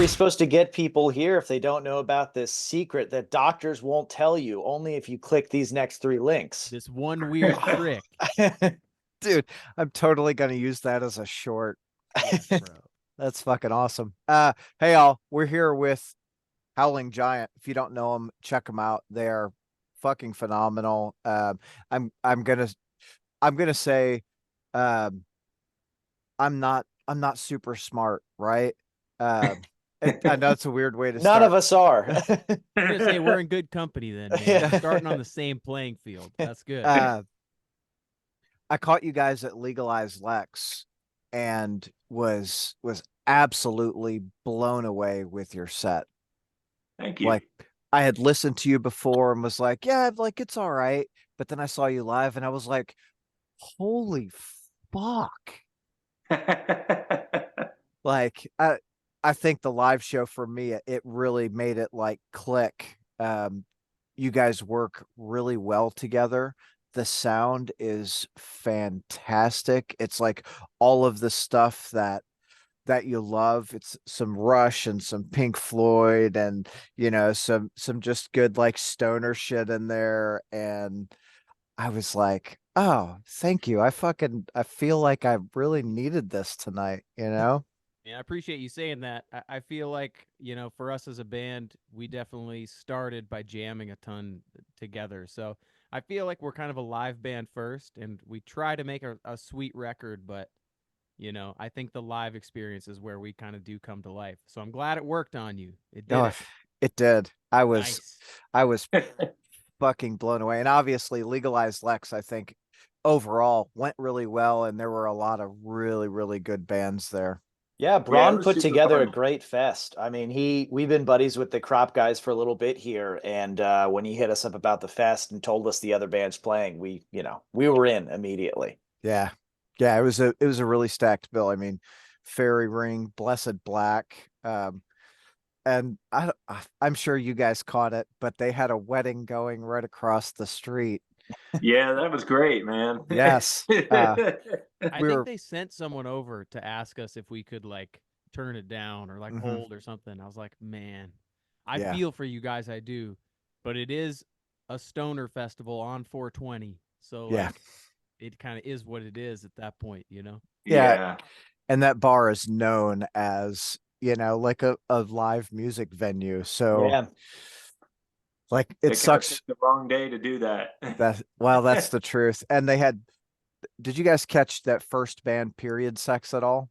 we supposed to get people here if they don't know about this secret that doctors won't tell you, only if you click these next three links? This one weird trick. Dude, I'm totally gonna use that as a short. Yes, bro. That's fucking awesome. Hey y'all, we're here with Howling Giant. If you don't know them, check them out. They are fucking phenomenal. I'm gonna say, um, I'm not super smart, right? I know it's a weird way to None start. of us are. I'm gonna say we're in good company then, man. Yeah. We're starting on the same playing field. That's good. I caught you guys at Legalized Lex and was absolutely blown away with your set. Thank you. Like, I had listened to you before and was like, yeah, like it's all right. But then I saw you live and I was like, holy fuck. Like, I think the live show for me, it really made it like click. You guys work really well together. The sound is fantastic. It's like all of the stuff that you love. It's some Rush and some Pink Floyd and some just good like stoner shit in there. And I was like, oh, thank you. I feel like I really needed this tonight, Yeah, I appreciate you saying that. I feel like, for us as a band, we definitely started by jamming a ton together. So I feel like we're kind of a live band first, and we try to make a sweet record, but, I think the live experience is where we kind of do come to life. So I'm glad it worked on you. It did. Oh, it did. I was Nice. I was fucking blown away. And obviously Legalized Lex, I think overall went really well, and there were a lot of really, really good bands there. Yeah, it Braun was put super together a fun. great fest. I mean, we've been buddies with the Crop guys for a little bit here, and when he hit us up about the fest and told us the other bands playing, we were in immediately. Yeah. Yeah, it was a really stacked bill. I mean, Fairy Ring, Blessed Black, and I'm sure you guys caught it, but they had a wedding going right across the street. Yeah, that was great, man. Yes. I We think were they sent someone over to ask us if we could like turn it down or like Mhm. hold or something. I was like, man, I Yeah. feel for you guys, I do, but it is a stoner festival on 420, so Yeah. like it kind of is what it is at that point, Yeah. Yeah. And that bar is known as, like a live music venue. So Yeah. like They it kind of sucks picked the wrong day to do that. that's the truth. And did you guys catch that first band Period Sex at all?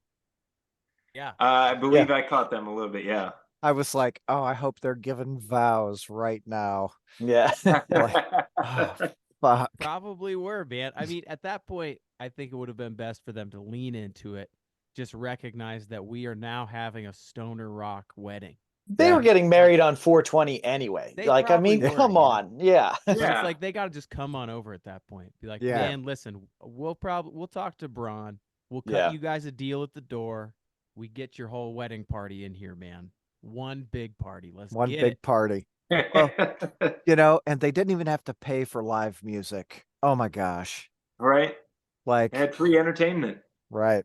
yeah. I Yeah. believe I caught them a little bit, yeah. I was like, oh, I hope they're giving vows right now. Yeah. Like, oh, fuck. Probably were, man. I mean, at that point, I think it would have been best for them to lean into it, just recognize that we are now having a stoner rock wedding. They were getting married on 420 anyway. They Like, I probably mean, were, come on. Yeah. But it's Yeah. like they got to just come on over at that point. Be like, Yeah. man, listen, we'll talk to Braun. We'll cut Yeah. you guys a deal at the door. We get your whole wedding party in here, man. One big party. Let's One get big it. party. Well, and they didn't even have to pay for live music. Oh my gosh. Right? Like, They had free entertainment. right.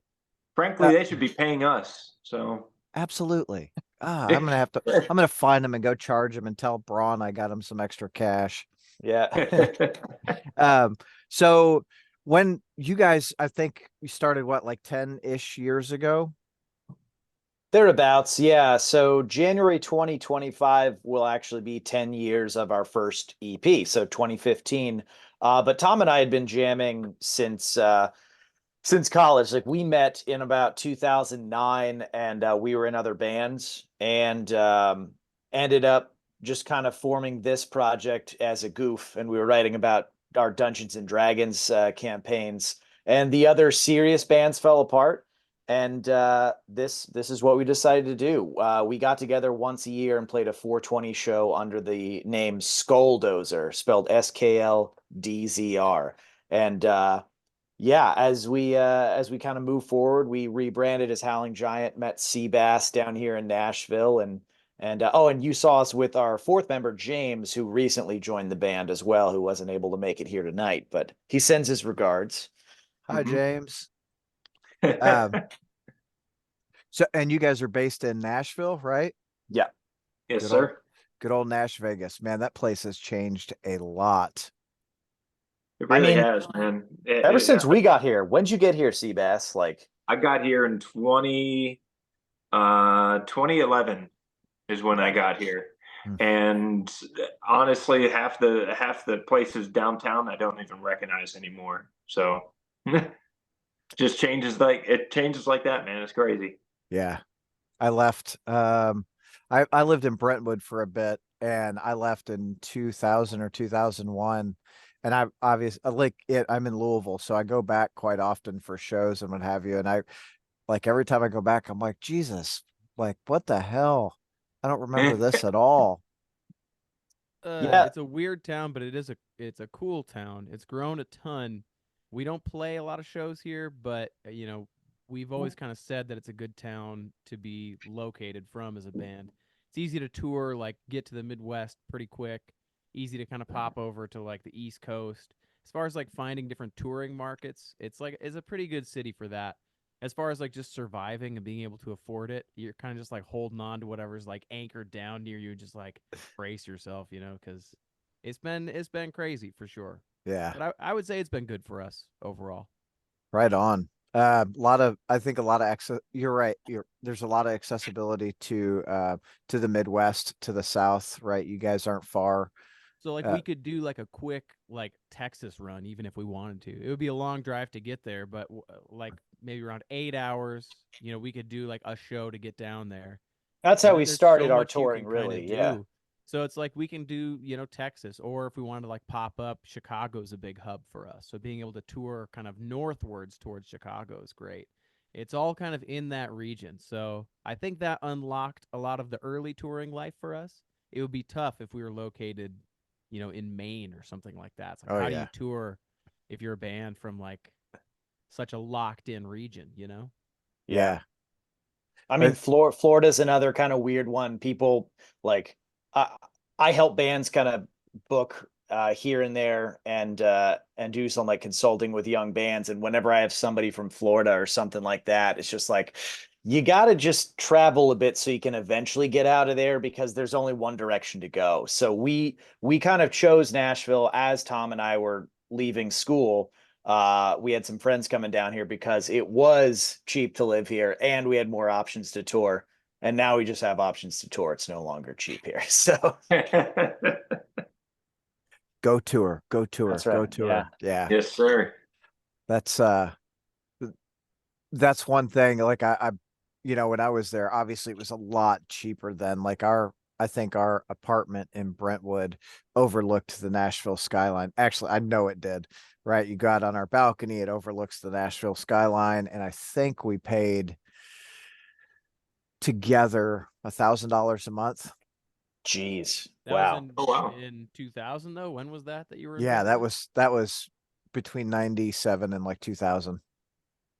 Frankly, they should be paying us. So Absolutely. I'm gonna find them and go charge them and tell Braun I got him some extra cash. Yeah. So when you guys, I think you started what, like 10-ish years ago? Thereabouts, yeah. So January 2025 will actually be 10 years of our first EP, so 2015. But Tom and I had been jamming since college. Like we met in about 2009, and we were in other bands, and ended up just kind of forming this project as a goof. And we were writing about our Dungeons and Dragons campaigns, and the other serious bands fell apart. And this is what we decided to do. We got together once a year and played a 420 show under the name Skulldozer, spelled SKLDZR. And yeah, as we kind of move forward, we rebranded as Howling Giant, met Seabass down here in Nashville, and you saw us with our fourth member James, who recently joined the band as well, who wasn't able to make it here tonight, but he sends his regards. Hi, Mhm. James. Um, So, and you guys are based in Nashville, right? Yeah. Yes, Good sir. Good old Nash Vegas. Man, that place has changed a lot. It I really mean, has, man. ever since we got here, when'd you get here, Seabass? Like, I got here in 2011 is when I got here. Hmm. And honestly, half the places downtown I don't even recognize anymore. So just changes like that, man. It's crazy. Yeah. I left I lived in Brentwood for a bit and I left in 2000 or 2001 and I'm in Louisville, so I go back quite often for shows and what have you, and I like every time I go back I'm like, Jesus, like what the hell? I don't remember this at all. yeah, It's a weird town, but it's a cool town. It's grown a ton. We don't play a lot of shows here, but we've always kind of said that it's a good town to be located from as a band. It's easy to tour, like get to the Midwest pretty quick. Easy to kind of pop over to like the East Coast. As far as like finding different touring markets, it's a pretty good city for that. As far as like just surviving and being able to afford it, you're kind of just like holding on to whatever's like anchored down near you, just like brace yourself, because it's been crazy for sure. Yeah, But I would say it's been good for us overall. right on. I think a lot of you're right. There's a lot of accessibility to the Midwest, to the South, right? You guys aren't far. So like Uh, we could do like a quick like Texas run even if we wanted to. It would be a long drive to get there, but like maybe around 8 hours. We could do like a show to get down there. that's And how then we there's so started our much you touring, can kind really. of Yeah. do. So it's like we can do, Texas, or if we wanted to like pop up, Chicago's a big hub for us. So being able to tour kind of northwards towards Chicago is great. It's all kind of in that region. So I think that unlocked a lot of the early touring life for us. It would be tough if we were located, in Maine or something like that. It's like, oh how do you yeah, tour if you're a band from like such a locked in region? Yeah. yeah. I Uh, mean, Florida's another kind of weird one. People like I I help bands kind of book here and there and do some like consulting with young bands. And whenever I have somebody from Florida or something like that, it's just like you got to just travel a bit so you can eventually get out of there because there's only one direction to go. So we kind of chose Nashville as Tom and I were leaving school. We had some friends coming down here because it was cheap to live here and we had more options to tour. And now we just have options to tour. It's no longer cheap here. So Go tour, go tour, that's right. go Yeah. tour. Yeah, Yes, sir. that's uh, that's one thing. Like when I was there, obviously it was a lot cheaper than like I think our apartment in Brentwood overlooked the Nashville skyline. Actually, I know it did. Right, you got on our balcony, it overlooks the Nashville skyline, and I think we paid together $1,000 a month. Jeez. That was Wow. in Oh wow. in 2000 though. When was that you were in Yeah, Brentwood? that was between 97 and like 2000.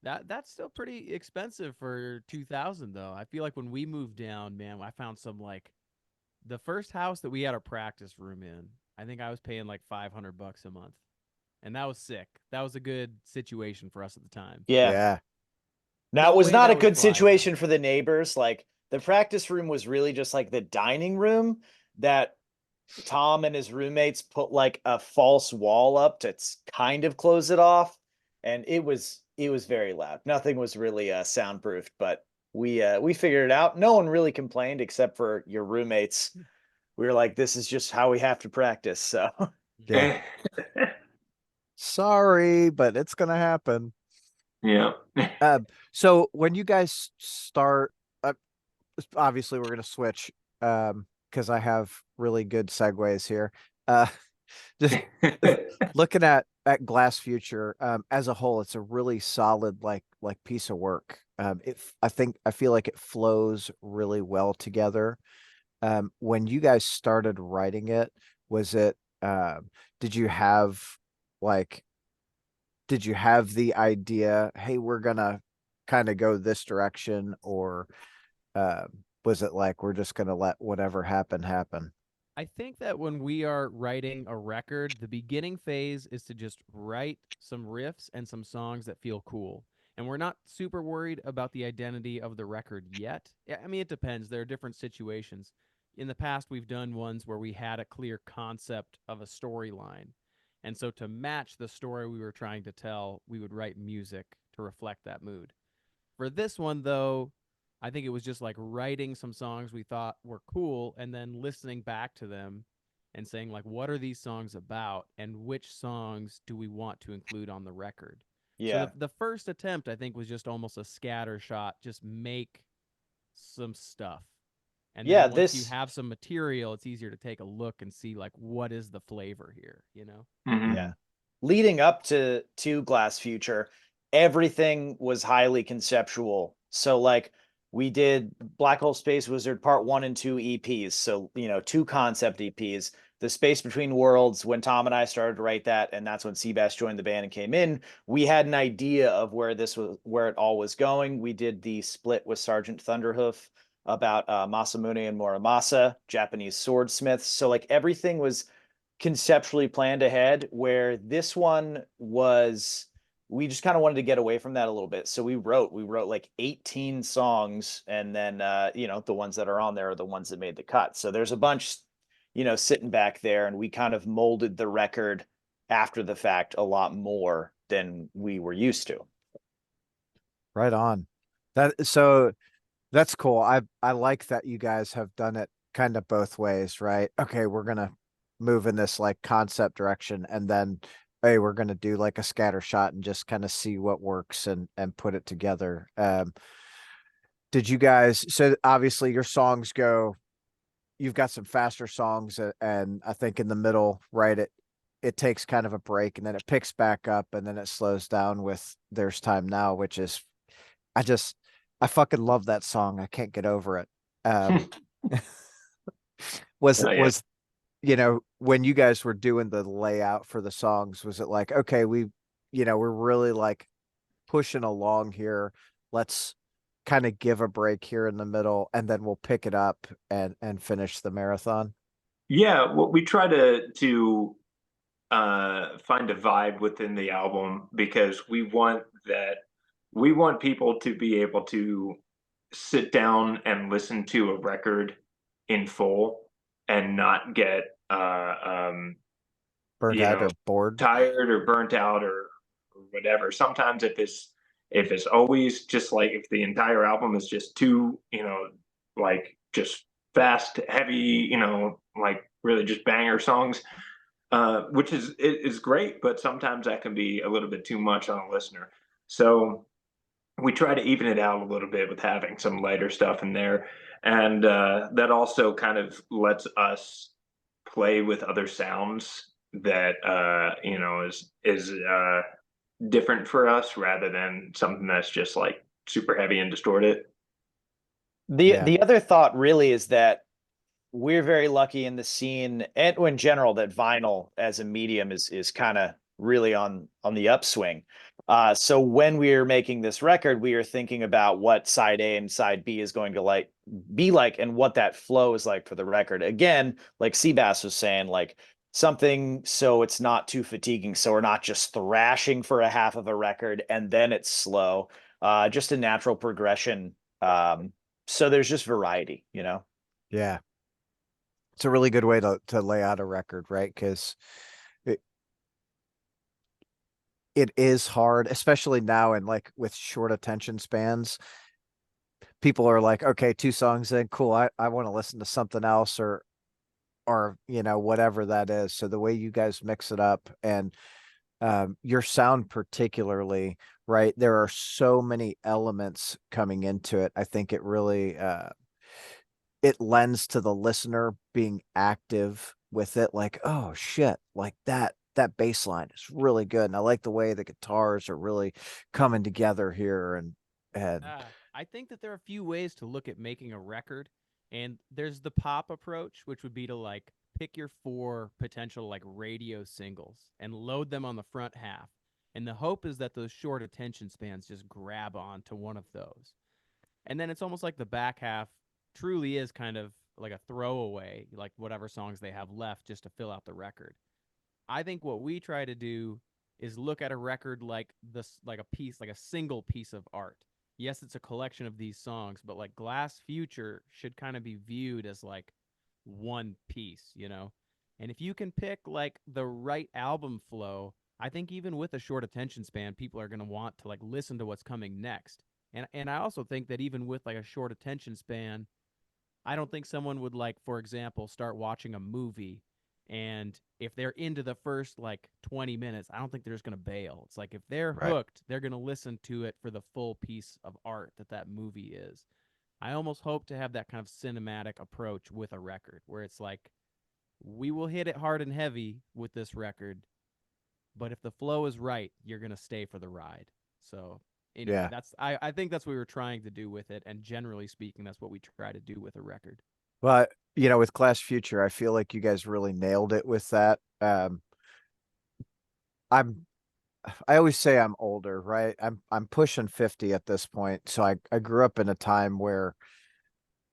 That's still pretty expensive for 2000 though. I feel like when we moved down, man, I found some like the first house that we had our practice room in. I think I was paying like $500 a month, and that was sick. That was a good situation for us at the time. Yeah. Yeah. Now it No was way not a that would good fly now. situation for the neighbors. Like the practice room was really just like the dining room that Tom and his roommates put like a false wall up to kind of close it off. And it was very loud. Nothing was really soundproofed, but we figured it out. No one really complained except for your roommates. We were like, this is just how we have to practice. So Yeah. Sorry, but it's gonna happen. Yeah. So when you guys start, obviously we're gonna switch because I have really good segues here. Uh, just looking at Glass Future as a whole, it's a really solid like piece of work. I feel like it flows really well together. When you guys started writing it, was it did you have like did you have the idea, hey, we're gonna kind of go this direction, or uh, was it like we're just gonna let whatever happen happen? I think that when we are writing a record, the beginning phase is to just write some riffs and some songs that feel cool. And we're not super worried about the identity of the record yet. I mean, it depends. There are different situations. In the past, we've done ones where we had a clear concept of a storyline. And so to match the story we were trying to tell, we would write music to reflect that mood. For this one, though, I think it was just like writing some songs we thought were cool and then listening back to them and saying, like, what are these songs about and which songs do we want to include on the record? So Yeah. the first attempt, I think, was just almost a scatter shot, just make some stuff. And Yeah, then once you this have some material, it's easier to take a look and see, like, what is the flavor here, you know? Mhm. Yeah. Leading up to Glass Future, everything was highly conceptual. So like we did Black Hole Space Wizard part 1 and 2 EPs. So, you know, 2 concept EPs. The Space Between Worlds, when Tom and I started to write that, and that's when Seabass joined the band and came in, we had an idea of where this was, where it all was going. We did the split with Sergeant Thunderhoof about Masamune and Muramasa, Japanese swordsmiths. So like everything was conceptually planned ahead, where this one was, we just kind of wanted to get away from that a little bit. So we wrote like 18 songs, and then you know, the ones that are on there are the ones that made the cut. So there's a bunch, you know, sitting back there, and we kind of molded the record after the fact a lot more than we were used to. Right on. So that's cool. I like that you guys have done it kind of both ways, right? Okay, we're gonna move in this like concept direction, and then hey, we're gonna do like a scatter shot and just kind of see what works and put it together. Did you guys, so obviously your songs go, you've got some faster songs, and I think in the middle, right, it takes kind of a break and then it picks back up and then it slows down with There's Time Now, which is, I just, I fucking love that song. I can't get over it. Um, was Oh, yeah. was you know, when you guys were doing the layout for the songs, was it like, okay, we're really like pushing along here. Let's kind of give a break here in the middle, and then we'll pick it up and finish the marathon. Yeah, well, we try to find a vibe within the album because we want people to be able to sit down and listen to a record in full and not get Burnt you out know, or bored. tired or burnt out or whatever. Sometimes if it's always just like if the entire album is just too, like just fast, heavy, like really just banger songs, which is great, but sometimes that can be a little bit too much on a listener. So we try to even it out a little bit with having some lighter stuff in there, and that also kind of lets us play with other sounds that is different for us rather than something that's just like super heavy and distorted. The Yeah. the other thought really is that we're very lucky in the scene and in general that vinyl as a medium is kind of really on the upswing. So when we are making this record, we are thinking about what side A and side B is going to like be like, and what that flow is like for the record. Again, like Seabass was saying, like something so it's not too fatiguing. So we're not just thrashing for a half of a record and then it's slow. Just a natural progression. So there's just variety, you know? Yeah. It's a really good way to lay out a record, right? Because it, it is hard, especially now, and like with short attention spans. People are like, okay, 2 songs in, cool. I want to listen to something else, or whatever that is. So the way you guys mix it up, and your sound particularly, right? There are so many elements coming into it. I think it really it lends to the listener being active with it, like, oh shit, like that bass line is really good. And I like the way the guitars are really coming together here. And I think that there are a few ways to look at making a record, and there's the pop approach, which would be to like pick your 4 potential like radio singles and load them on the front half. And the hope is that those short attention spans just grab on to one of those. And then it's almost like the back half truly is kind of like a throwaway, like whatever songs they have left just to fill out the record. I think what we try to do is look at a record like this, like a piece, like a single piece of art. Yes, it's a collection of these songs, but like Glass Future should kind of be viewed as like one piece, you know? And if you can pick like the right album flow, I think even with a short attention span, people are going to want to like listen to what's coming next. And I also think that even with like a short attention span, I don't think someone would like, for example, start watching a movie and if they're into the first like 20 minutes, I don't think they're just going to bail. It's like if they're Right. hooked, they're going to listen to it for the full piece of art that that movie is. I almost hope to have that kind of cinematic approach with a record where it's like we will hit it hard and heavy with this record, but if the flow is right, you're going to stay for the ride. So anyway, Yeah. I think that's what we were trying to do with it, and generally speaking, that's what we try to do with a record. But with Glass Future, I feel like you guys really nailed it with that. I'm I always say I'm older, right? I'm pushing 50 at this point. So I grew up in a time where,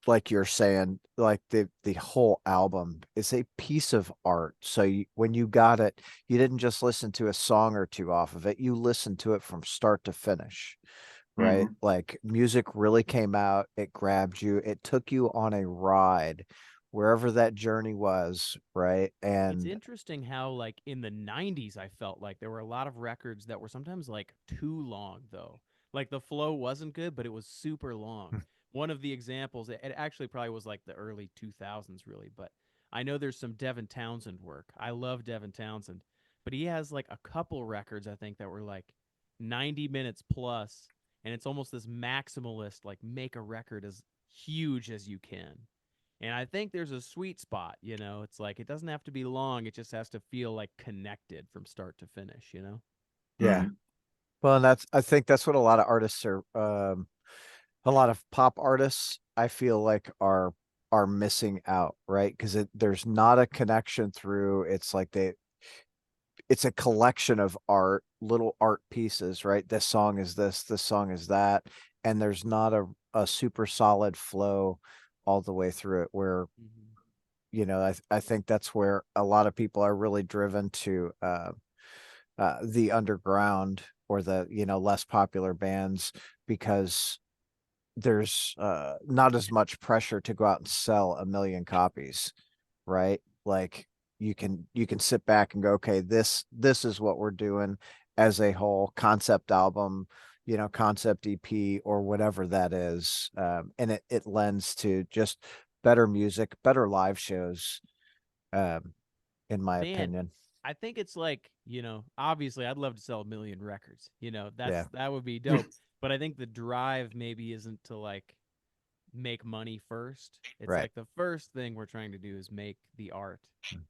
like you're saying, like the whole album is a piece of art. So when you got it, you didn't just listen to a song or two off of it. You listened to it from start to finish, right? Mhm. Like music really came out, it grabbed you, it took you on a ride wherever that journey was, right? It's And interesting how, like, in the 90s, I felt like there were a lot of records that were sometimes, like, too long, though. Like, the flow wasn't good, but it was super long. One of the examples, it actually probably was like the early 2000s, really, but I know there's some Devin Townsend work. I love Devin Townsend, but he has, like, a couple records, I think, that were, like, 90 minutes plus, and it's almost this maximalist, like, make a record as huge as you can. And I think there's a sweet spot, you know. It's like it doesn't have to be long, it just has to feel like connected from start to finish, you know? yeah. Mhm. Well, and I think that's what a lot of artists are, a lot of pop artists, I feel like are missing out, right? Because there's not a connection through. It's like it's a collection of art, little art pieces, right? This song is this song is that, and there's not a super solid flow all the way through it. Where Mm-hmm. I think that's where a lot of people are really driven to the underground or the less popular bands because there's not as much pressure to go out and sell a million copies, right? Like you can sit back and go, okay, this is what we're doing as a whole concept album, concept EP or whatever that is. And it lends to just better music, better live shows, um, in my Man, opinion. I think it's like, you know, obviously I'd love to sell a million records. You know, Yeah, that would be dope. But I think the drive maybe isn't to like make money first. It's right. like the first thing we're trying to do is make the art.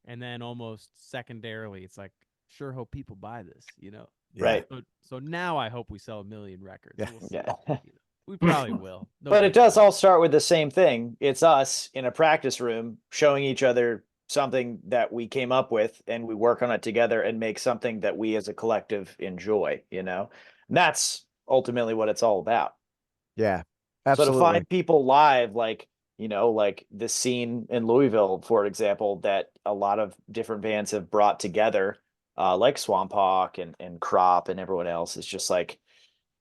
And then almost secondarily, it's like, sure hope people buy this, you know. Yeah, Right. So now I hope we sell a million records. yeah, We'll see. Yeah. You know, we probably will. No But it does guarantee. all start with the same thing. It's us in a practice room showing each other something that we came up with and we work on it together and make something that we as a collective enjoy, you know? And that's ultimately what it's all about. yeah. So to Absolutely. find people live, like, like the scene in Louisville, for example, that a lot of different bands have brought together, like Swamp Hawk and Crop and everyone else, is just like,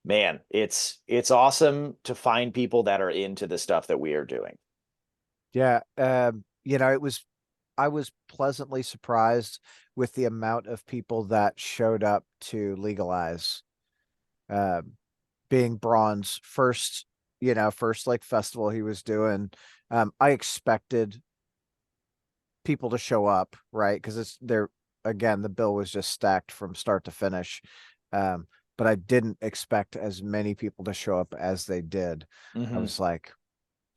man, it's awesome to find people that are into the stuff that we are doing. Yeah, I was pleasantly surprised with the amount of people that showed up to legalize. Um, Being Braun's first, first like festival he was doing. I expected people to show up, right? Because it's there again, the bill was just stacked from start to finish. Um, but I didn't expect as many people to show up as they did. I Hmm. was like,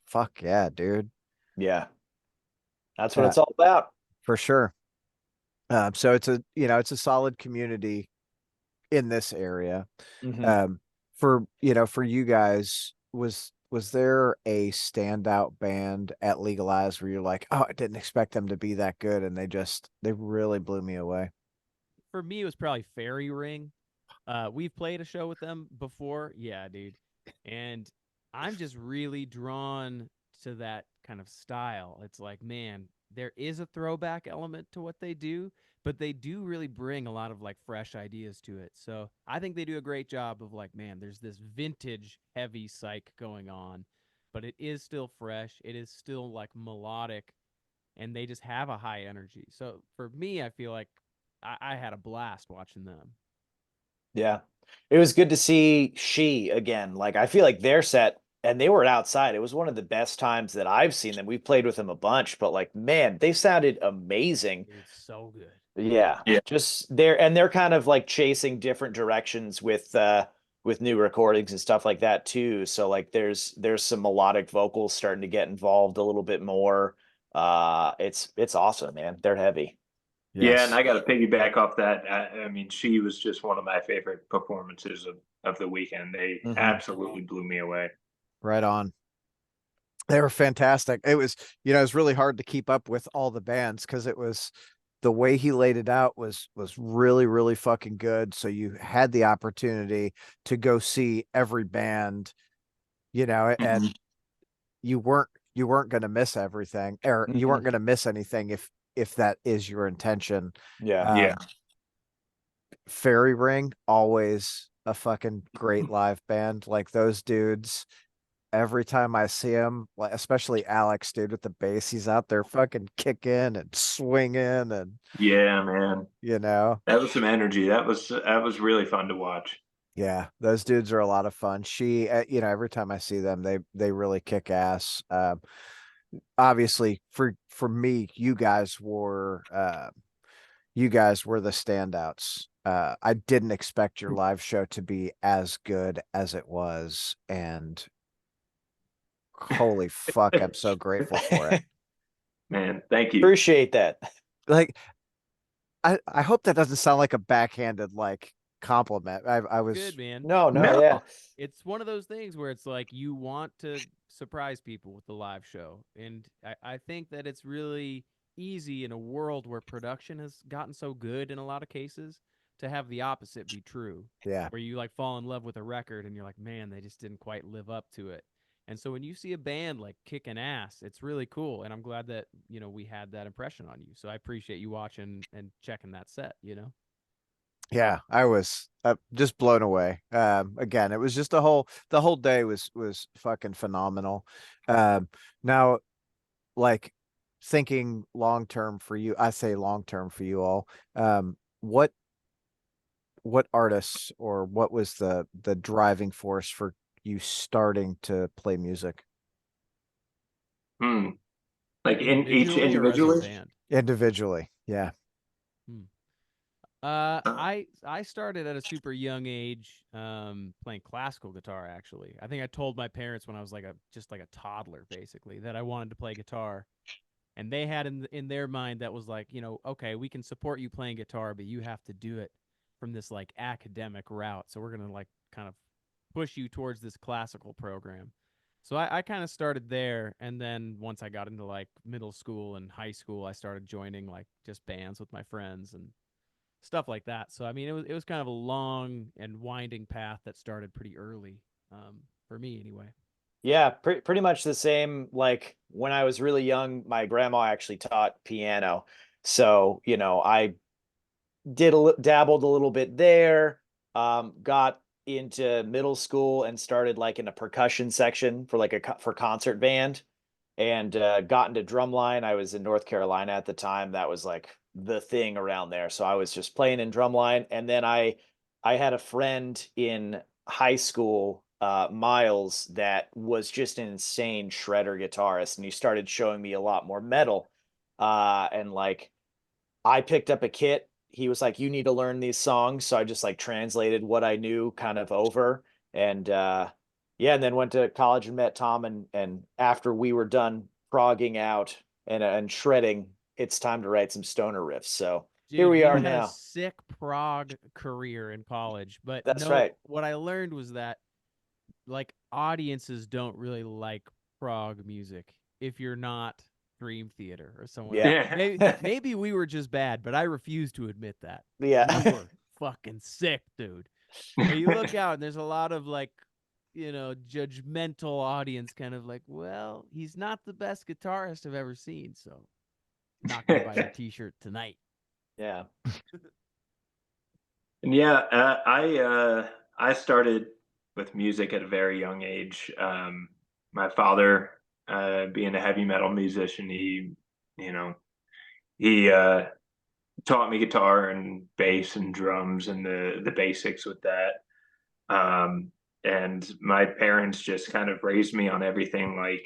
fuck yeah, dude. Yeah, that's what Uh, it's all about. for sure. So it's a solid community in this area. Hmm. Um, for you guys, was there a standout band at Legalize where you're like, oh, I didn't expect them to be that good, and they really blew me away. For me, it was probably Fairy Ring. We've played a show with them before. Yeah, dude. And I'm just really drawn to that kind of style. It's like, man, there is a throwback element to what they do, but they do really bring a lot of like fresh ideas to it. So I think they do a great job of like, man, there's this vintage heavy psych going on, but it is still fresh. It is still like melodic, and they just have a high energy. So for me, I feel like I had a blast watching them. Yeah. It was good to see She again. Like I feel like their set and they were outside. It was one of the best times that I've seen them. We've played with them a bunch, but like man, they sounded amazing. Dude, so good. Yeah. Yeah. Just they're kind of like chasing different directions with new recordings and stuff like that too. So like there's some melodic vocals starting to get involved a little bit more. It's awesome, man. They're heavy. Yeah, and Yes. I got to piggyback off that. I mean, She was just one of my favorite performances of the weekend. They Mhm. absolutely blew me away. Right on. They were fantastic. It was, it was really hard to keep up with all the bands because it was the way he laid it out was really, really fucking good. So you had the opportunity to go see every band, and you weren't going to miss everything, or you weren't Mhm. going to miss anything if that is your intention. Yeah. Yeah. Fairy Ring, always a fucking great live band. Like those dudes, every time I see him, like especially Alex, dude, with the bass, he's out there fucking kicking and swinging, and Yeah, man. you know, That was some energy. That was really fun to watch. yeah, those dudes are a lot of fun. She, every time I see them, they really kick ass. Obviously, for me, you guys were the standouts. I didn't expect your live show to be as good as it was, and holy fuck, I'm so grateful for it. Man, thank you. Appreciate that. Like, I hope that doesn't sound like a backhanded like compliment. I was Good, man. No, no, No. yeah. It's one of those things where it's like you want to surprise people with the live show. And I think that it's really easy in a world where production has gotten so good in a lot of cases to have the opposite be true, yeah. where you like fall in love with a record and you're like, man, they just didn't quite live up to it. And so when you see a band like kicking ass, it's really cool. And I'm glad that, we had that impression on you. So I appreciate you watching and checking that set. Yeah, I was just blown away. Again, it was just the whole day was fucking phenomenal. Now, like thinking long term for you, I say long term for you all. What artists, or what was the driving force for you starting to play music Hmm. Like in each Individually or as a individually? band? individually? Yeah. Hmm. Uh, I started at a super young age, playing classical guitar. Actually, I think I told my parents when I was like just like a toddler, basically, that I wanted to play guitar, and they had in their mind that was like, okay, we can support you playing guitar, but you have to do it from this like academic route. So we're gonna like kind of push you towards this classical program. So I kind of started there, and then once I got into like middle school and high school, I started joining like just bands with my friends and stuff like that. So I mean, it was kind of a long and winding path that started pretty early, for me anyway. Yeah, pretty much the same. Like when I was really young, my grandma actually taught piano. So, I dabbled a little bit there, got into middle school and started like in a percussion section for like for concert band and got into drumline. I was in North Carolina at the time. That was like the thing around there. So I was just playing in drumline. And then I had a friend in high school, Miles, that was just an insane shredder guitarist, and he started showing me a lot more metal. And like I picked up a kit. He was like, "You need to learn these songs." So I just like translated what I knew kind of over. And yeah, and then went to college and met Tom. And after we were done progging out and shredding, it's time to write some stoner riffs. So here Dude, we you are had a now. sick prog career in college, but That's no, right. what I learned was that like audiences don't really like prog music if you're not Dream Theater or someone else. Yeah. yeah. Maybe we were just bad, but I refuse to admit that. We Yeah. were fucking sick, dude. But you look out and there's a lot of like, judgmental audience kind of like, well, he's not the best guitarist I've ever seen, so not gonna buy your t-shirt tonight. Yeah. And yeah, I started with music at a very young age. My father, being a heavy metal musician, you know, he taught me guitar and bass and drums and the basics with that. Um, and my parents just kind of raised me on everything like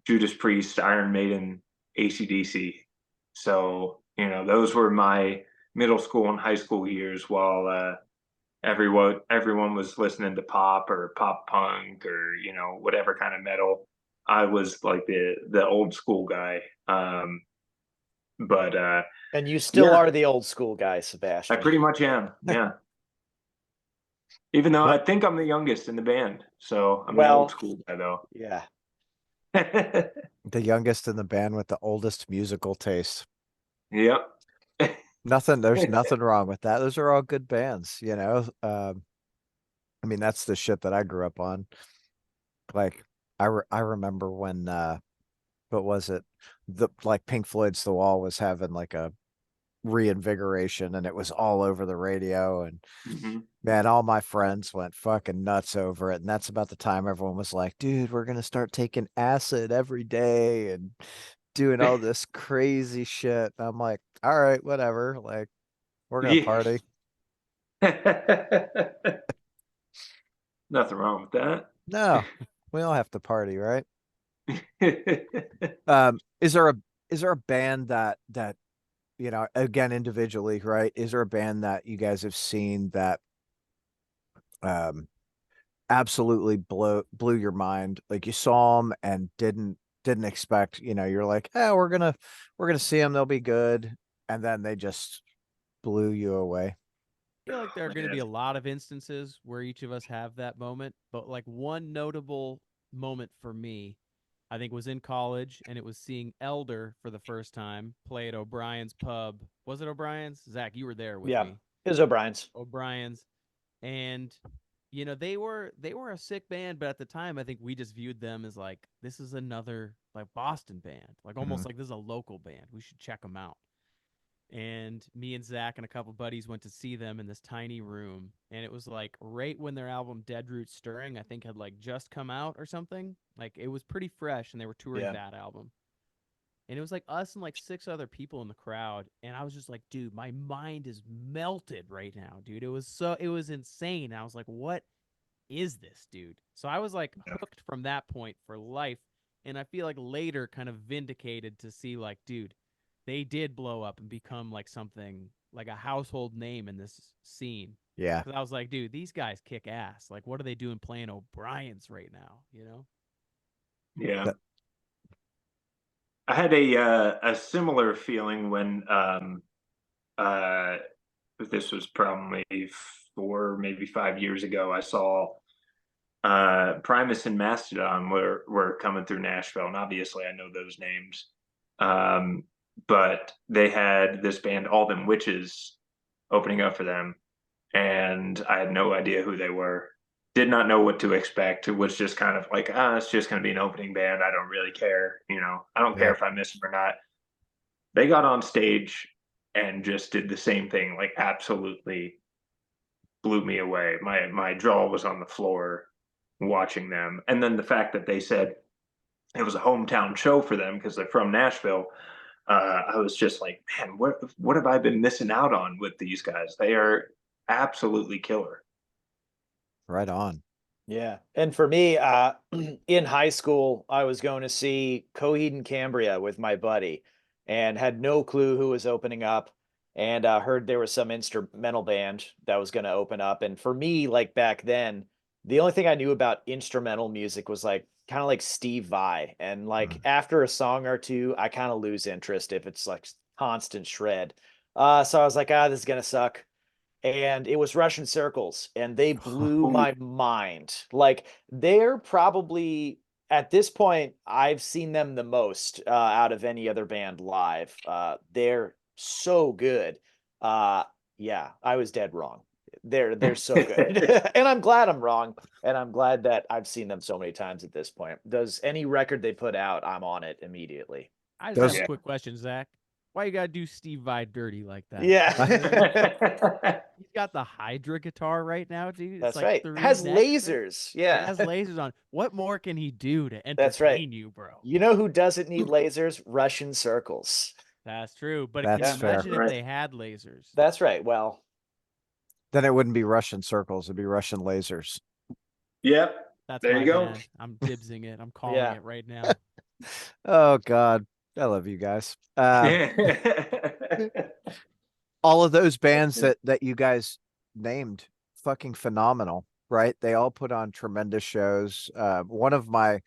Judas Priest, Iron Maiden, AC/DC. So, those were my middle school and high school years while everyone was listening to pop or pop punk or, whatever kind of metal. I was like the old school guy. But And you still yeah, are the old school guy, I Sebastian. pretty much am. Yeah. Even though I But think I'm the youngest in the band. So I'm the old Well, school guy though. yeah. the youngest in the band with the oldest musical taste. Yep. There's nothing wrong with that. Those are all good bands, you know. I mean, that's the shit that I grew up on. Like, I remember when what was it? The like Pink Floyd's The Wall was having like a reinvigoration, and it was all over the radio, and Mhm. man, all my friends went fucking nuts over it. And that's about the time everyone was like, dude, we're gonna start taking acid every day and doing all this crazy shit. And I'm like, all right, whatever. Like, we're gonna Yeah. party. Nothing wrong with that. No, we all have to party, right? Um, is there a band that you know, again, individually, right? Is there a band that you guys have seen that um absolutely blew your mind? Like you saw them and didn't expect, you know, you're like, "Oh, we're gonna see them, they'll be good." And then they just blew you away. I feel like there are going to be Man. a lot of instances where each of us have that moment, but like one notable moment for me, I think was in college, and it was seeing Elder for the first time play at O'Brien's Pub. Was it O'Brien's? Zach, you were there with Yeah. me. It was O'Brien's. O'Brien's, and they were a sick band, but at the time, I think we just viewed them as like this is another like Boston band, like almost Mhm. like this is a local band. We should check them out. And me and Zach and a couple buddies went to see them in this tiny room, and it was like right when their album Dead Root Stirring, I think, had like just come out or something. Like it was pretty fresh, and they were touring Yeah. that album. And it was like us and like six other people in the crowd, and I was just like, dude, my mind is melted right now, dude. It was insane. I was like, what is this, dude? So I was like hooked from that point for life. And I feel like later kind of vindicated to see like, dude, they did blow up and become like something like a household name in this scene. Yeah. Cause I was like, dude, these guys kick ass. Like, what are they doing playing O'Brien's right now? You know? Yeah. That- I had a similar feeling when uh this was probably 4, maybe 5 years ago. I saw Primus and Mastodon were coming through Nashville, and obviously I know those names. Um, but they had this band, All Them Witches, opening up for them, and I had no idea who they were. Did not know what to expect. It was just kind of like, it's just going to be an opening band. I don't really care. I don't care Yeah. if I miss them or not. They got on stage and just did the same thing, like absolutely blew me away. My jaw was on the floor watching them. And then the fact that they said it was a hometown show for them because they're from Nashville. I was just like, man, what have I been missing out on with these guys? They are absolutely killer. Right on. Yeah. And for me, in high school, I was going to see Coheed and Cambria with my buddy and had no clue who was opening up, and heard there was some instrumental band that was going to open up. And for me, like back then, the only thing I knew about instrumental music was like kind of like Steve Vai. And like after a song or two, I kind of lose interest if it's like constant shred. So I was like, this is going to suck, and it was Russian Circles, and they blew Oh, my mind. Like they're probably at this point, I've seen them the most out of any other band live. They're so good. Uh, yeah, I was dead wrong. They're so good, and I'm glad I'm wrong, and I'm glad that I've seen them so many times at this point. Does any record they put out, I'm on it immediately. I just have a Those yeah. quick question, Zach. Why you gotta do Steve Vai dirty like that? Yeah. He's got the Hydra guitar right now, dude. It's That's like right. 3 Has necks. lasers. It Yeah. has lasers on. What more can he do to That's right. entertain you, bro? You know who doesn't need lasers? Russian circles. That's true. But That's can you fair. imagine if Right. they had lasers? That's right. Well, Then it wouldn't be Russian circles, it'd be Russian lasers. Yep. That's There my you go. band. I'm dibsing it. I'm calling Yeah. it right now. Oh God. I love you guys. All of those bands that you guys named, fucking phenomenal, right? They all put on tremendous shows. One of my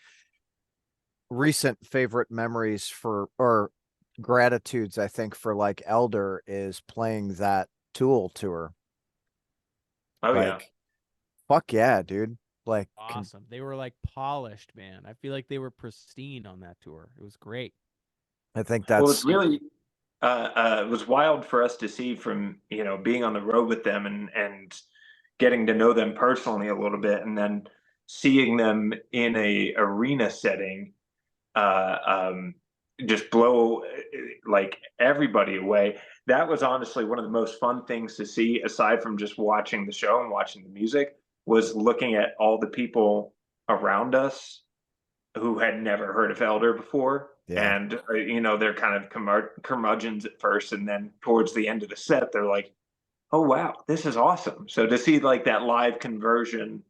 recent favorite memories or gratitudes, I think, for like Elder is playing that Tool tour. Oh yeah. Like, fuck yeah, dude. Like, Awesome. They were like polished, man. I feel like they were pristine on that tour. It was great. I think Well, that's it's really it was wild for us to see from being on the road with them and getting to know them personally a little bit, and then seeing them in a arena setting just blow like everybody away. That was honestly one of the most fun things to see, aside from just watching the show and watching the music, was looking at all the people around us who had never heard of Elder before. Yeah. And, they're kind of curmudgeons at first. And then towards the end of the set, they're like, oh, wow, this is awesome. So to see like that live conversion,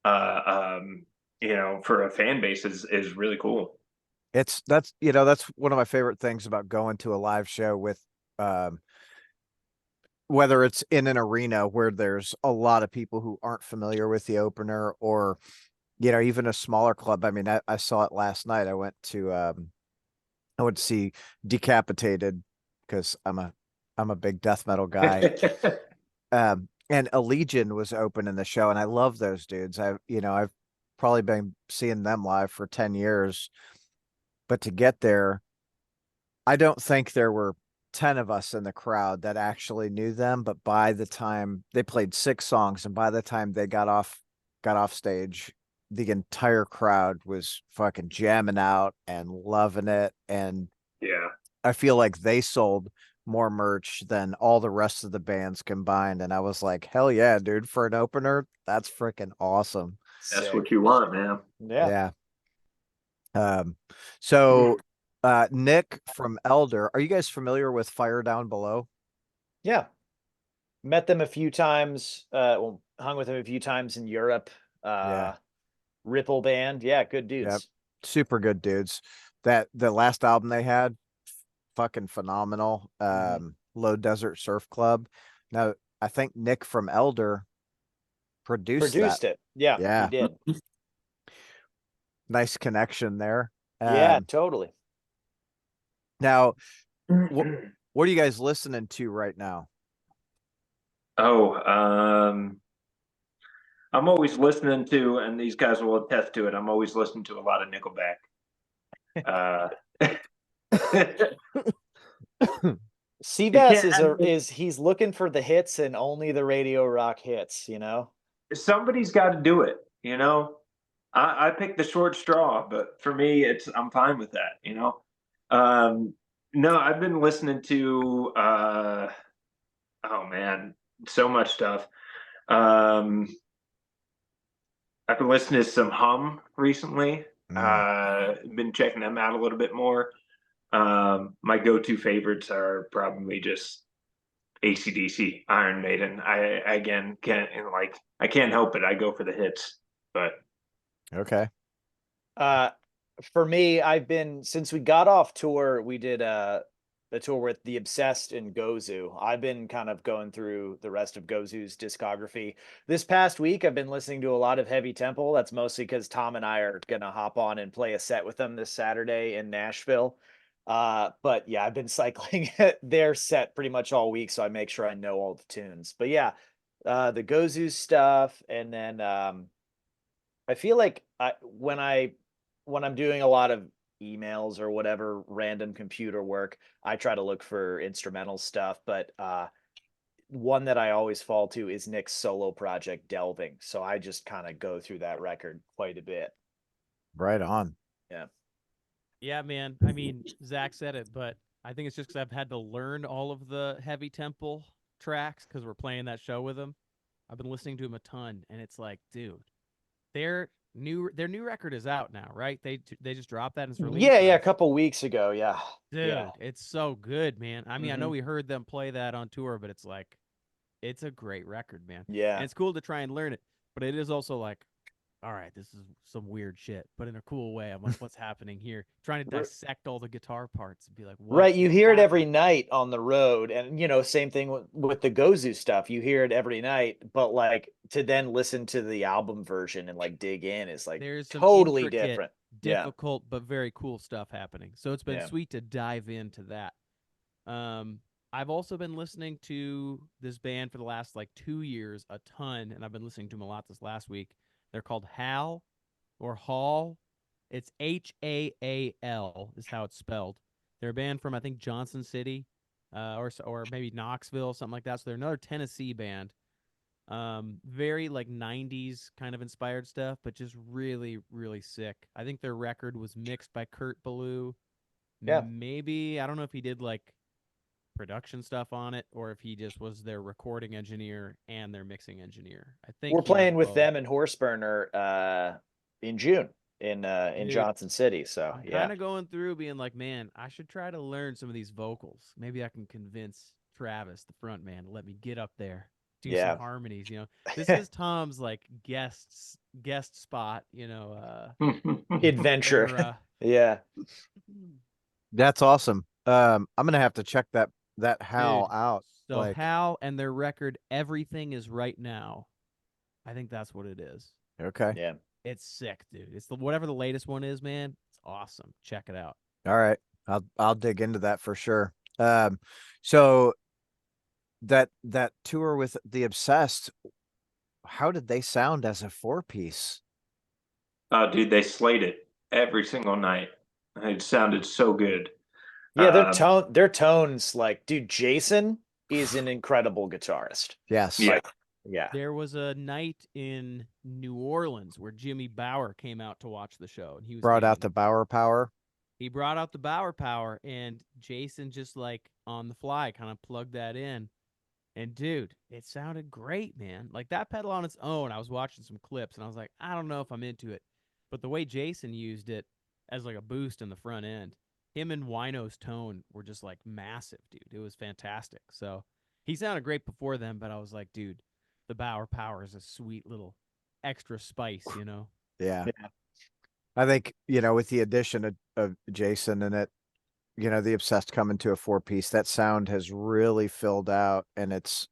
for a fan base is really cool. that's one of my favorite things about going to a live show with whether it's in an arena where there's a lot of people who aren't familiar with the opener, or even a smaller club. I mean, I saw it last night. I went to see Decapitated because I'm a big death metal guy. And Allegiant was opening the show, and I love those dudes. I've probably been seeing them live for 10 years. But to get there, I don't think there were 10 of us in the crowd that actually knew them. But by the time they played 6 songs, and by the time they got off stage, the entire crowd was fucking jamming out and loving it. And Yeah. I feel like they sold more merch than all the rest of the bands combined. And I was like, hell yeah, dude, for an opener, that's freaking awesome. That's sick. what you want, man. Yeah. So Nick from Elder, are you guys familiar with Fire Down Below? Yeah. Met them a few times. Well, hung with them a few times in Europe. Yeah. Ripple band. Yeah, good dudes. Yep. Super good dudes. That the last album they had, fucking phenomenal. Low Desert Surf Club. Now, I think Nick from Elder produced it. Yeah, Yeah. he did. Nice connection there. Yeah, totally. Now, what are you guys listening to right now? Oh, I'm always listening to, and these guys will attest to it, I'm always listening to a lot of Nickelback. Seabass he's looking for the hits and only the radio rock hits, Somebody's got to do it, I picked the short straw, but for me, I'm fine with that, No, I've been listening to oh man, so much stuff. I've been listening to some Hum recently. Been checking them out a little bit more. My go-to favorites are probably just AC/DC, Iron Maiden. I can't help it. I go for the hits, but Okay. For me, since we got off tour, we did a tour with The Obsessed and Gozu. I've been kind of going through the rest of Gozu's discography. This past week, I've been listening to a lot of Heavy Temple. That's mostly because Tom and I are going to hop on and play a set with them this Saturday in Nashville. But yeah, I've been cycling their set pretty much all week, so I make sure I know all the tunes. But yeah, the Gozu stuff, and then I feel like when I'm doing a lot of emails or whatever random computer work, I try to look for instrumental stuff. But one that I always fall to is Nick's solo project, Delving. So I just kind of go through that record quite a bit. Right on. Yeah. Yeah, man. I mean, Zach said it, but I think it's just because I've had to learn all of the Heavy Temple tracks because we're playing that show with him. I've been listening to him a ton, and it's like, dude, their new record is out now, right? They just dropped that and it's released. Yeah, a couple weeks ago. Yeah. Dude, Yeah. it's so good, man. I mean, I know Mhm. we heard them play that on tour, but it's like, it's a great record, man. And Yeah. it's cool to try and learn it, but it is also like, all right, this is some weird shit, but in a cool way. I'm like, what's happening here? Trying to R- dissect all the guitar parts and be like, Right, you what's hear it every happening? night on the road, and same thing with the Gozu stuff. You hear it every night, but like to then listen to the album version and like dig in is like There's some totally intricate, different. Yeah, difficult, but very cool stuff happening. So it's been yeah. sweet to dive into that. Um, I've also been listening to this band for the last like 2 years a ton, and I've been listening to them a lot this last week. They're called Hal or Hall. It's Haal is how it's spelled. They're a band from I think Johnson City, or maybe Knoxville, something like that. So they're another Tennessee band. Very like 90s kind of inspired stuff, but just really, really sick. I think their record was mixed by Kurt Ballou. Yeah. Maybe I don't know if he did like production stuff on it or if he just was their recording engineer and their mixing engineer. I think We're he was playing with both. them in Horseburner in June in Dude, Johnson City. So I'm yeah. kind of going through being like, man, I should try to learn some of these vocals. Maybe I can convince Travis, the front man, to let me get up there, do some Yeah. harmonies. This is Tom's like guest spot. Adventure. Era. Yeah. That's awesome. I'm gonna have to check that Hal Dude, out. so Like, Hal and their record, Everything Is Right Now. I think that's what it is. okay, Yeah. It's sick, dude. It's whatever the latest one is, man. It's awesome. Check it out. all right, I'll dig into that for sure. So that tour with the Obsessed, how did they sound as a 4-piece? Dude, they slayed it every single night. It sounded so good. Yeah, Um, their tones, like, dude, Jason is an incredible guitarist. Yes. Yeah. Like, yeah. There was a night in New Orleans where Jimmy Bauer came out to watch the show, and he was Brought out gigging. the Bauer power. He brought out the Bauer power, and Jason just like on the fly kind of plugged that in. And dude, it sounded great, man. Like that pedal on its own, I was watching some clips and I was like, I don't know if I'm into it. But the way Jason used it as like a boost in the front end, him and Wino's tone were just like massive, dude. It was fantastic. So he sounded great before then, but I was like, dude, the Bauer power is a sweet little extra spice, Yeah. Yeah. I think, with the addition of Jason in it, the Obsessed coming to a 4-piece, that sound has really filled out, and it's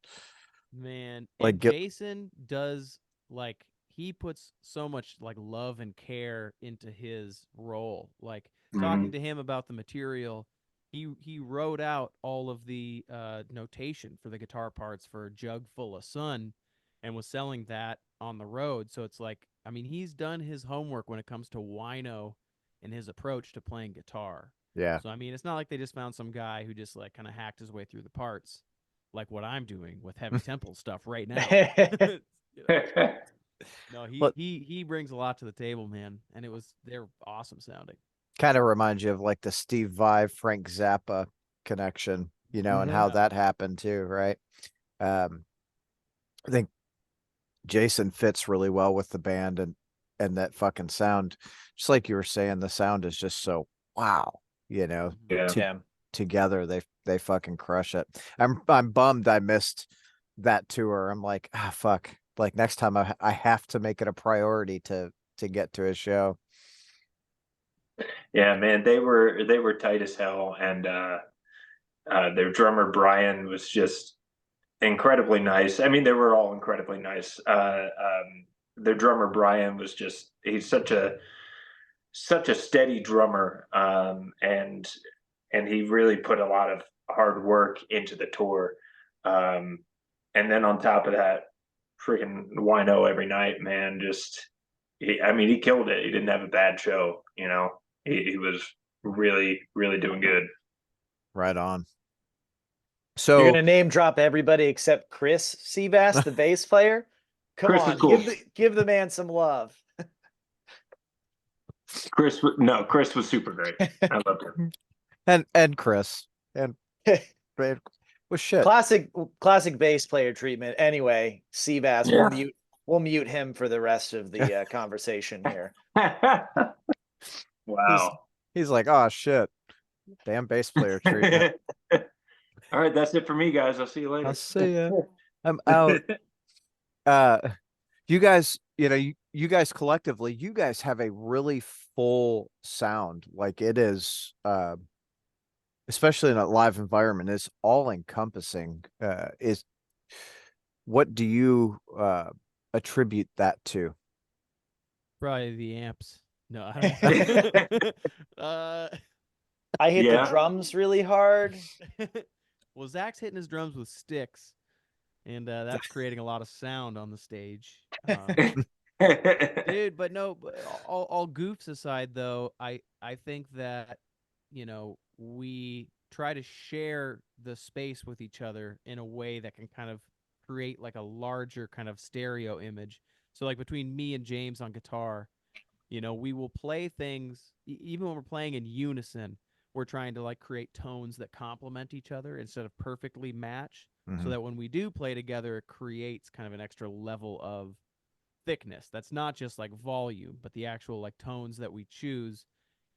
Man, like and Jason does like he puts so much like love and care into his role. Like talking mhm. to him about the material, he wrote out all of the notation for the guitar parts for Jug Full of Sun and was selling that on the road. So it's like, I mean, he's done his homework when it comes to Wino and his approach to playing guitar. yeah. So I mean, it's not like they just found some guy who just like kind of hacked his way through the parts like what I'm doing with Heavy Temple stuff right now. You know? No, Well, he brings a lot to the table, man, and they're awesome sounding. kind of reminds you of like the Steve Vai, Frank Zappa connection, and how Yeah. that happened too, right? I think Jason fits really well with the band, and that fucking sound, just like you were saying, the sound is just so wow, Mhm. Yeah. Yeah. together they fucking crush it. I'm bummed I missed that tour. I'm like, fuck. Like next time I have to make it a priority to get to a show. Yeah, man, they were tight as hell, and their drummer Brian was just incredibly nice. I mean, they were all incredibly nice. Their drummer Brian was he's such a steady drummer, and he really put a lot of hard work into the tour. Um, and then on top of that, freaking wino every night, man. I mean, he killed it. He didn't have a bad show. He was really, really doing good. Right on. You're So gonna name drop everybody except Chris Seabass, the bass player. Come Chris is on, cool. give the man some love. Chris was super great. I loved him. and Chris. and well, shit. Classic bass player treatment. Anyway, Seabass, Yeah. we'll mute him for the rest of the conversation here. Wow. He's like, oh shit, damn bass player treatment. All right, that's it for me, guys. I'll see you later. I'll see ya. I'm out. You guys, you guys collectively, you guys have a really full sound. Like it is, especially in a live environment, it's all encompassing. What do you attribute that to? Probably the amps. No, I don't know. I hit the Yeah. drums really hard. Well, Zach's hitting his drums with sticks, and that's creating a lot of sound on the stage. Dude, but no, all goofs aside, though, I think that we try to share the space with each other in a way that can kind of create like a larger kind of stereo image. So like between me and James on guitar, we will play things even when we're playing in unison. We're trying to like create tones that complement each other instead of perfectly match, so that when we do play together, it creates kind of an extra level of thickness. That's not just like volume, but the actual like tones that we choose,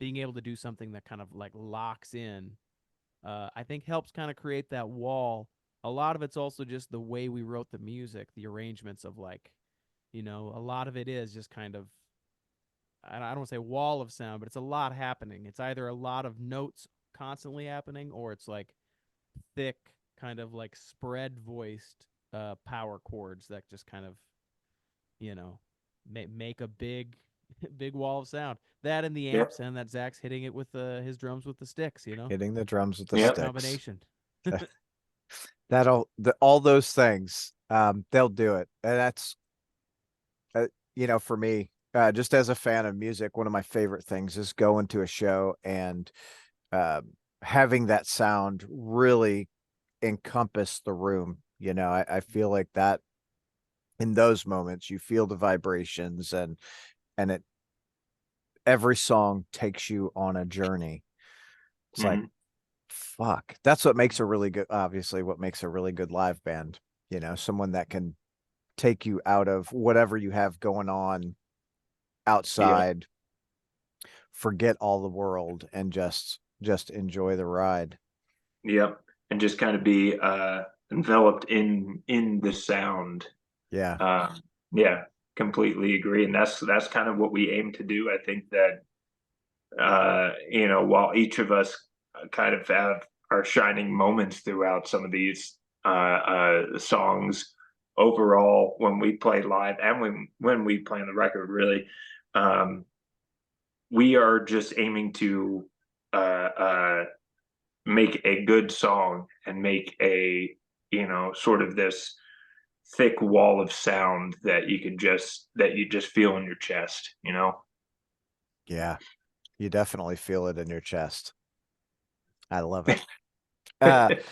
being able to do something that kind of like locks in, I think helps kind of create that wall. A lot of it's also just the way we wrote the music, the arrangements of like, a lot of it is just kind of, I don't want to say wall of sound, but it's a lot happening. It's either a lot of notes constantly happening, or it's like thick, kind of like spread voiced power chords that just kind of, make a big, big wall of sound. That and the Yep. amps, and that Zach's hitting it with his drums with the sticks. Hitting the drums with the Yep. sticks. Combination. All those things, they'll do it. And that's, for me, just as a fan of music, one of my favorite things is going to a show and having that sound really encompass the room. I feel like that in those moments you feel the vibrations, and every song takes you on a journey. It's like, fuck, that's what makes a really good, obviously what makes a really good live band, someone that can take you out of whatever you have going on outside, forget all the world, and just enjoy the ride. Yep. And just kind of be enveloped in the sound. Yeah. Yeah, completely agree. And that's kind of what we aim to do. I think that while each of us kind of have our shining moments throughout some of these songs, overall, when we play live and when we play on the record, really, we are just aiming to make a good song and make a sort of this thick wall of sound that you just feel in your chest. Yeah, you definitely feel it in your chest. I love it.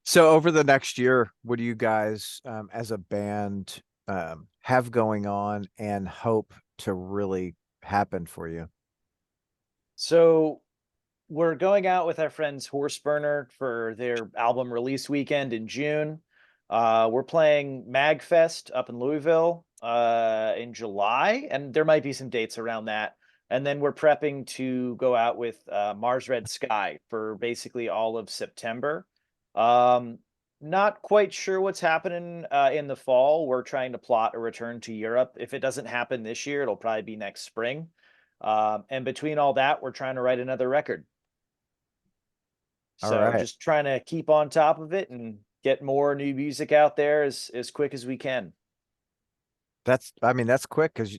So over the next year, what do you guys as a band have going on and hope to really happen for you? So we're going out with our friends Horseburner for their album release weekend in June. We're playing Magfest up in Louisville in July, and there might be some dates around that. And then we're prepping to go out with Mars Red Sky for basically all of September. Not quite sure what's happening in the fall. We're trying to plot a return to Europe. If it doesn't happen this year, it'll probably be next spring. And between all that, we're trying to write another record. All So right. just trying to keep on top of it and get more new music out there as quick as we can. That's quick, because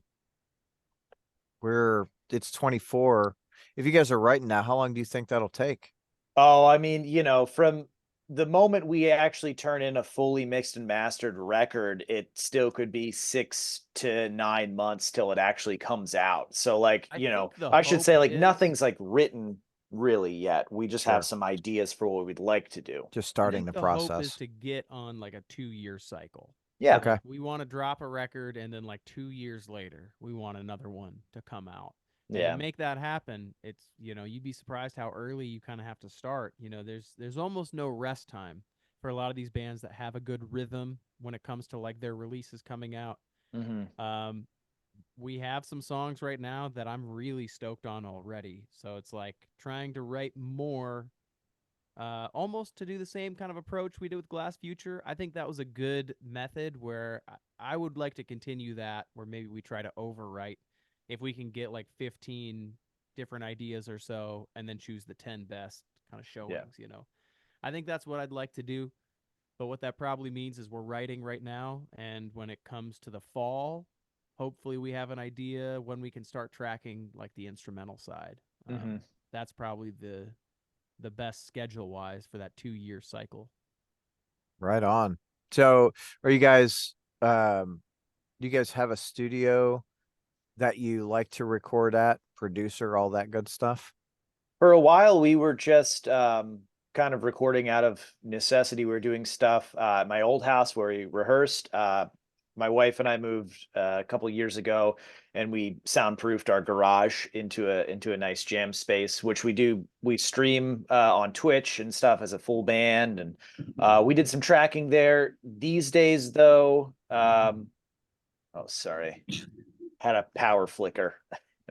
it's 24. If you guys are writing now, how long do you think that'll take? Oh, I mean, from the moment we actually turn in a fully mixed and mastered record, it still could be 6 to 9 months till it actually comes out. So like, I think the I should hope say like is- nothing's like written really yet. We just have Sure. some ideas for what we'd like to do. Just I starting think the the hope is process. to get on like a 2-year cycle. Yeah. Okay. Like, we want to drop a record, and then like 2 years later, we want another one to come out. And Yeah. to make that happen, it's, you'd be surprised how early you kind of have to start. There's almost no rest time for a lot of these bands that have a good rhythm when it comes to like their releases coming out. Um, we have some songs right now that I'm really stoked on already. So it's like trying to write more, almost to do the same kind of approach we did with Glass Future. I think that was a good method where I would like to continue that, where maybe we try to overwrite if we can get like 15 different ideas or so and then choose the 10 best kind of showings. I think that's what I'd like to do. But what that probably means is we're writing right now, and when it comes to the fall, hopefully we have an idea when we can start tracking like the instrumental side. That's probably the best schedule wise for that 2-year cycle. Right on. So are you guys do you guys have a studio that you like to record at, producer, all that good stuff? For a while, we were just kind of recording out of necessity. We were doing stuff at my old house where we rehearsed. My wife and I moved a couple of years ago, and we soundproofed our garage into a nice jam space, which we do. We stream on Twitch and stuff as a full band, and we did some tracking there. These days, though, oh, sorry, had a power flicker.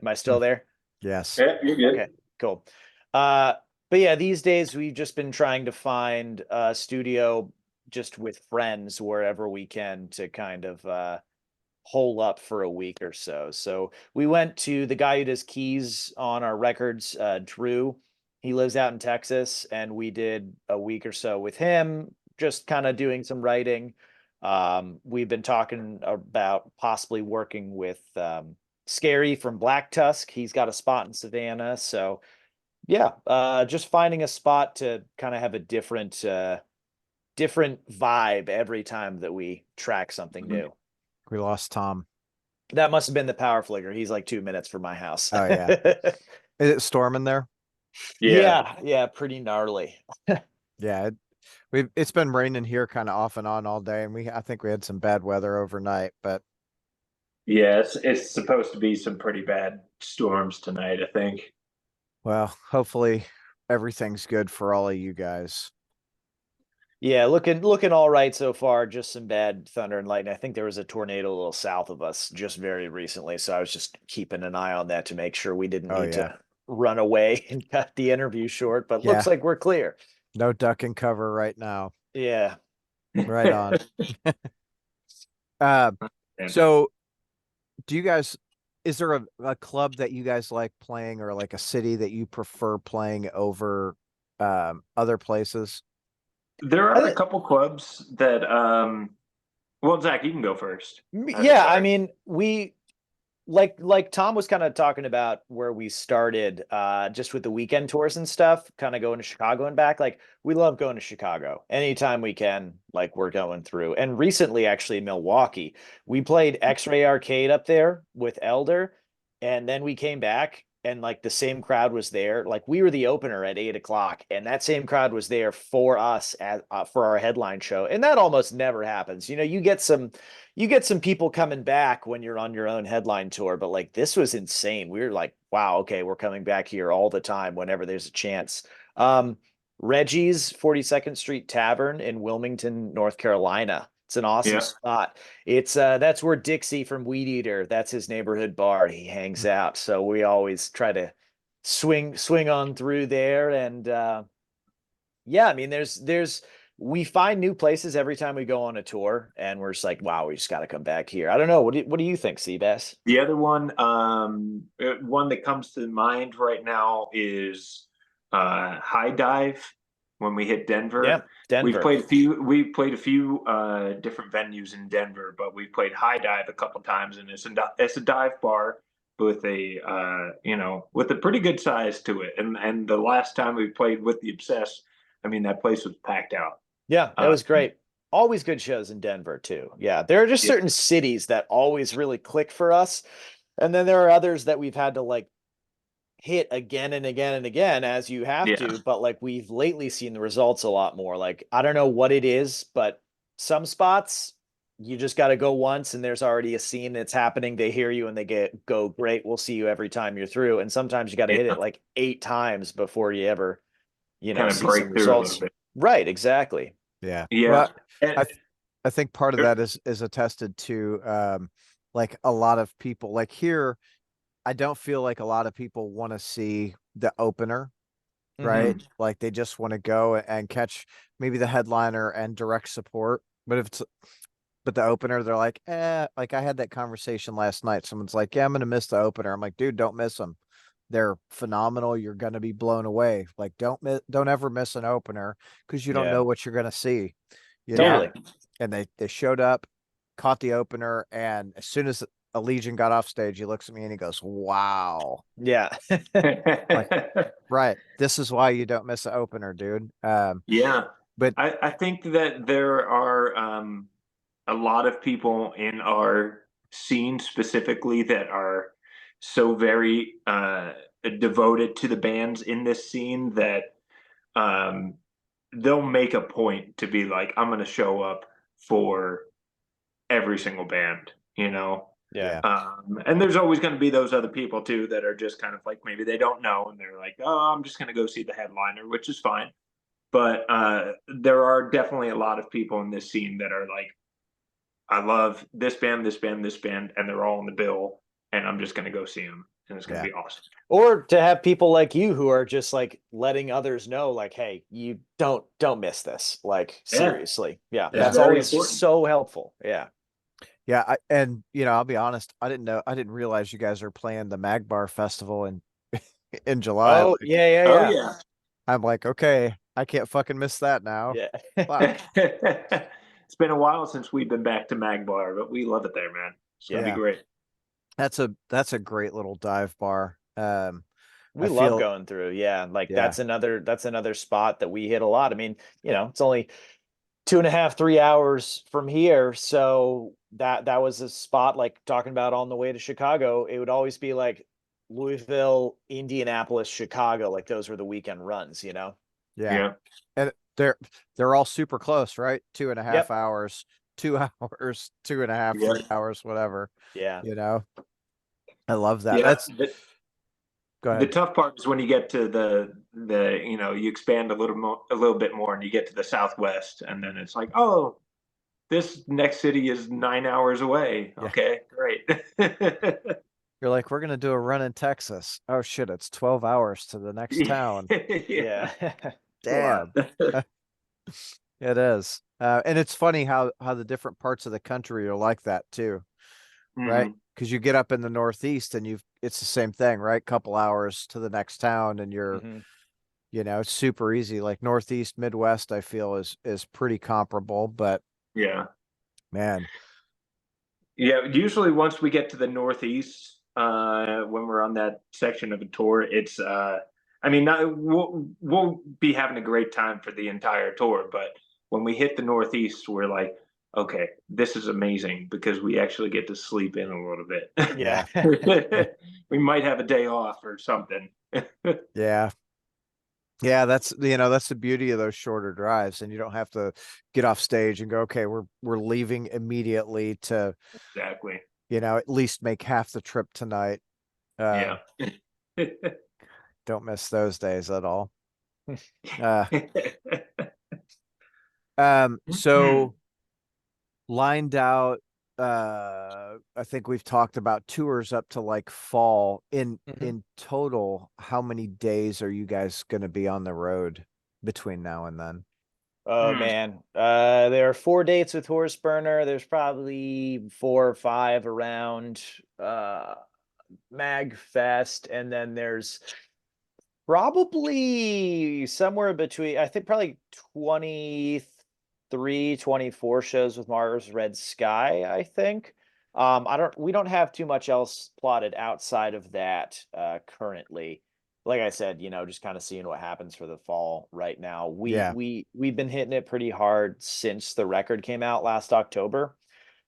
Am I still there? Yes. Yeah, you're good. Okay, cool. But yeah, these days we've just been trying to find a studio just with friends wherever we can to kind of hole up for a week or so. So we went to the guy who does keys on our records, Drew. He lives out in Texas, and we did a week or so with him, just kind of doing some writing. We've been talking about possibly working with Scary from Black Tusk. He's got a spot in Savannah. So yeah, just finding a spot to kind of have a different vibe every time that we track something new. We lost Tom. That must have been the power flicker. He's like 2 minutes from my house. Oh yeah. Is it storming there? Yeah, pretty gnarly. Yeah, it's been raining here kind of off and on all day, and I think we had some bad weather overnight, but Yeah, it's supposed to be some pretty bad storms tonight, I think. well, hopefully everything's good for all of you guys. Yeah, looking all right so far. Just some bad thunder and lightning. I think there was a tornado a little south of us just very recently, so I was just keeping an eye on that to make sure we didn't Oh, need yeah. to run away and cut the interview short. But looks Yeah. like we're clear. No duck and cover right now. Yeah. Right on. So do you guys, is there a club that you guys like playing, or like a city that you prefer playing over other places? There are a couple clubs that well, Zach, you can go first. Yeah, I mean, we like Tom was kind of talking about where we started just with the weekend tours and stuff, kind of going to Chicago and back. Like, we love going to Chicago anytime we can. Like, we're going through. And recently, actually, in Milwaukee, we played X-Ray Arcade up there with Elder, and then we came back, and like the same crowd was there. Like, we were the opener at 8 o'clock, and that same crowd was there for us for our headline show. And that almost never happens. You get some people coming back when you're on your own headline tour, but like, this was insane. We were like, wow, okay, we're coming back here all the time whenever there's a chance. Reggie's 42nd Street Tavern in Wilmington, North Carolina. It's an awesome spot. It's that's where Dixie from Weed Eater, that's his neighborhood bar. He hangs out. So we always try to swing on through there. And yeah, I mean, we find new places every time we go on a tour, and we're just like, wow, we just got to come back here. I don't know. What do you think, Seabass? The other one, one that comes to mind right now is High Dive when we hit Denver. Yeah, Denver. We've played a few different venues in Denver, but we've played High Dive a couple times, and it's a dive bar with with a pretty good size to it. And the last time we played with the Obsessed, I mean, that place was packed out. Yeah, that was great. Always good shows in Denver too. Yeah, there are just certain cities that always really click for us. And then there are others that we've had to like hit again and again and again, as you have to. But like, we've lately seen the results a lot more. Like, I don't know what it is, but some spots you just got to go once and there's already a scene that's happening. They hear you and they go, great, we'll see you every time you're through. And sometimes you got to hit it like 8 times before you ever, kind of see break some through a results. little bit. Right, exactly. Yeah. Yeah. Well, And- I think part of that is attested to like a lot of people like here. I don't feel like a lot of people want to see the opener, right? Like they just want to go and catch maybe the headliner and direct support. But the opener, they're like, like I had that conversation last night. Someone's like, yeah, I'm gonna miss the opener. I'm like, dude, don't miss them. They're phenomenal. You're gonna be blown away. Like, don't ever miss an opener because you don't know what you're gonna see. You know? Totally. And they showed up, caught the opener, and as soon as Allegiant got off stage, he looks at me and he goes, wow. Yeah. Right. This is why you don't miss an opener, dude. Yeah. But I think that there are a lot of people in our scene specifically that are so very devoted to the bands in this scene that they'll make a point to be like, I'm going to show up for every single band, you know? Yeah. And there's always going to be those other people too that are just kind of like, maybe they don't know and they're like, oh, I'm just going to go see the headliner, which is fine. But there are definitely a lot of people in this scene that are like, I love this band, this band, this band, and they're all on the bill, and I'm just going to go see them, and it's going to be awesome. Or to have people like you who are just like letting others know, like, hey, you don't miss this. Like, seriously. Yeah. That's always important. So helpful. Yeah. Yeah. And I'll be honest, I didn't realize you guys are playing the Magbar Festival in July. Oh, like, yeah. I'm like, okay, I can't fucking miss that now. Yeah. It's been a while since we've been back to Magbar, but we love it there, man. It's gonna be great. That's a great little dive bar. We love going through. Yeah. Like that's another spot that we hit a lot. I mean, it's only 2.5, 3 hours from here. So that was a spot like talking about on the way to Chicago. It would always be like Louisville, Indianapolis, Chicago. Like those were the weekend runs, Yeah. And they're all super close, right? 2.5 hours, 2 hours, 2.5, 3 hours, whatever. Yeah. I love that. Yeah. Go ahead. The tough part is when you get to the you expand a little bit more and you get to the Southwest and then it's like, oh, this next city is 9 hours away. Yeah. Okay, great. You're like, we're going to do a run in Texas. Oh shit, it's 12 hours to the next town. Yeah. Damn. It is. And it's funny how the different parts of the country are like that too. Right? Because you get up in the Northeast and it's the same thing, right? Couple hours to the next town and you're it's super easy. Like Northeast, Midwest, I feel is pretty comparable, but man. Yeah, usually once we get to the Northeast, when we're on that section of a tour, it's I mean, we'll be having a great time for the entire tour, but when we hit the Northeast, we're like, okay, this is amazing because we actually get to sleep in a little bit. Yeah. We might have a day off or something. Yeah. Yeah, that's the beauty of those shorter drives, and you don't have to get off stage and go, okay, we're leaving immediately to exactly. At least make half the trip tonight. Yeah. Don't miss those days at all. So lined out, I think we've talked about tours up to like fall. In total, how many days are you guys going to be on the road between now and then? Oh man, there are 4 dates with Horse Burner. There's probably 4 or 5 around Mag Fest, and then there's probably somewhere between, I think probably 23, 24 shows with Mars Red Sky, I think. We don't have too much else plotted outside of that currently. Like I said, just kind of seeing what happens for the fall right now. We've been hitting it pretty hard since the record came out last October.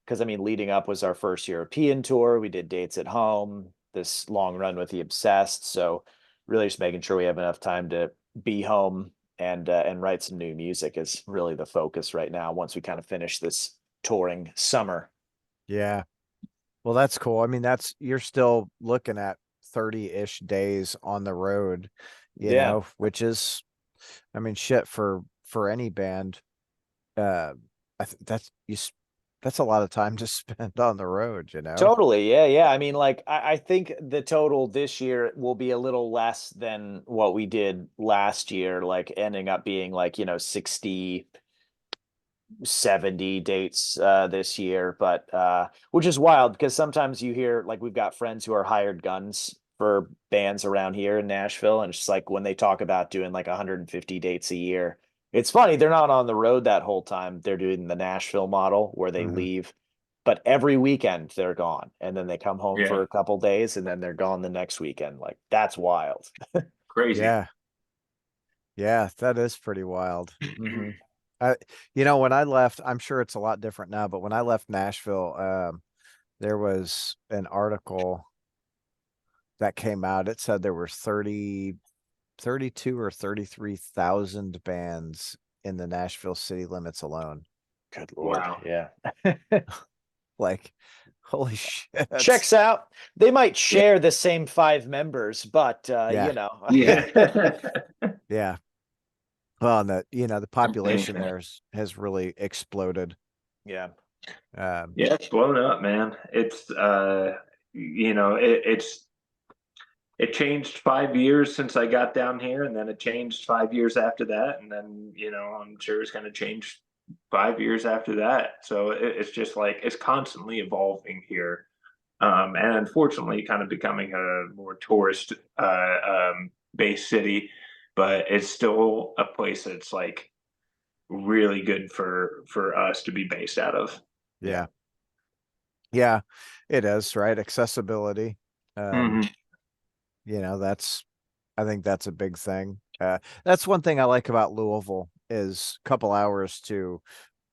Because I mean, leading up was our first European tour. We did dates at home, this long run with the Obsessed. So really just making sure we have enough time to be home and write some new music is really the focus right now. Once we kind of finish this touring summer. Yeah. Well, that's cool. I mean, you're still looking at 30-ish days on the road, Yeah. which is, I mean, shit for any band. That's a lot of time to spend on the road, Totally. Yeah. Yeah. I mean, like, I think the total this year will be a little less than what we did last year, like ending up being like, 60, 70 dates this year, but which is wild because sometimes you hear, like, we've got friends who are hired guns for bands around here in Nashville, and it's just like when they talk about doing like 150 dates a year, it's funny, they're not on the road that whole time. They're doing the Nashville model where they leave, but every weekend they're gone, and then they come home for a couple days, and then they're gone the next weekend. Like, that's wild. Crazy. Yeah, that is pretty wild. Mhm. When I left, I'm sure it's a lot different now, but when I left Nashville, there was an article that came out. It said there were 32 or 33,000 bands in the Nashville city limits alone. Good Lord. Wow. Yeah. Like, holy shit. Checks out. They might share the same 5 members, but Yeah. Yeah. Well, and the population there has really exploded. Yeah. Yeah, it's blown up, man. It's it changed 5 years since I got down here, and then it changed 5 years after that, and then I'm sure it's going to change 5 years after that. So it's just like it's constantly evolving here, and unfortunately, kind of becoming a more tourist based city, but it's still a place that's like really good for us to be based out of. Yeah. Yeah, it is, right? Accessibility. Mhm. I think that's a big thing. That's one thing I like about Louisville is a couple hours to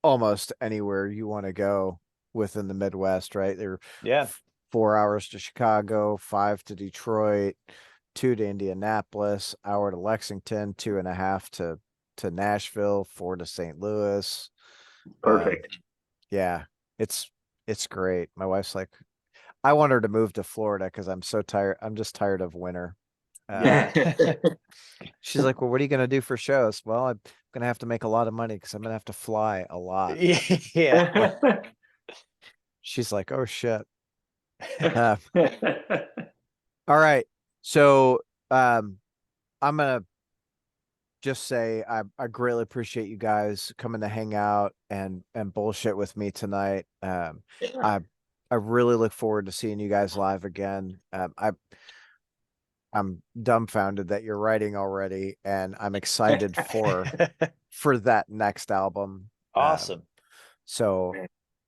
almost anywhere you want to go within the Midwest, right? There Yeah. 4 hours to Chicago, 5 to Detroit, 2 to Indianapolis, hour to Lexington, 2.5 to Nashville, 4 to St. Louis. Perfect. Yeah, it's great. My wife's like, I want her to move to Florida because I'm so tired. I'm just tired of winter. She's like, well, what are you going to do for shows? Well, I'm going to have to make a lot of money because I'm going to have to fly a lot. Yeah. She's like, oh shit. All right. So I'm gonna just say I greatly appreciate you guys coming to hang out and bullshit with me tonight. I really look forward to seeing you guys live again. I'm dumbfounded that you're writing already, and I'm excited for that next album. Awesome. So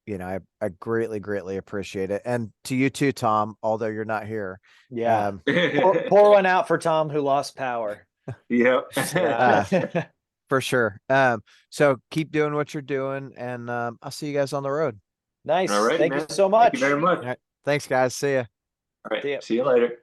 I greatly appreciate it. And to you too, Tom, although you're not here. Yeah. Pour one out for Tom who lost power. Yep. For sure. So keep doing what you're doing, and I'll see you guys on the road. Nice. All right, Thank man. you so much. Thank you very much. All right. Thanks, guys. See ya. All right. See ya. See you later.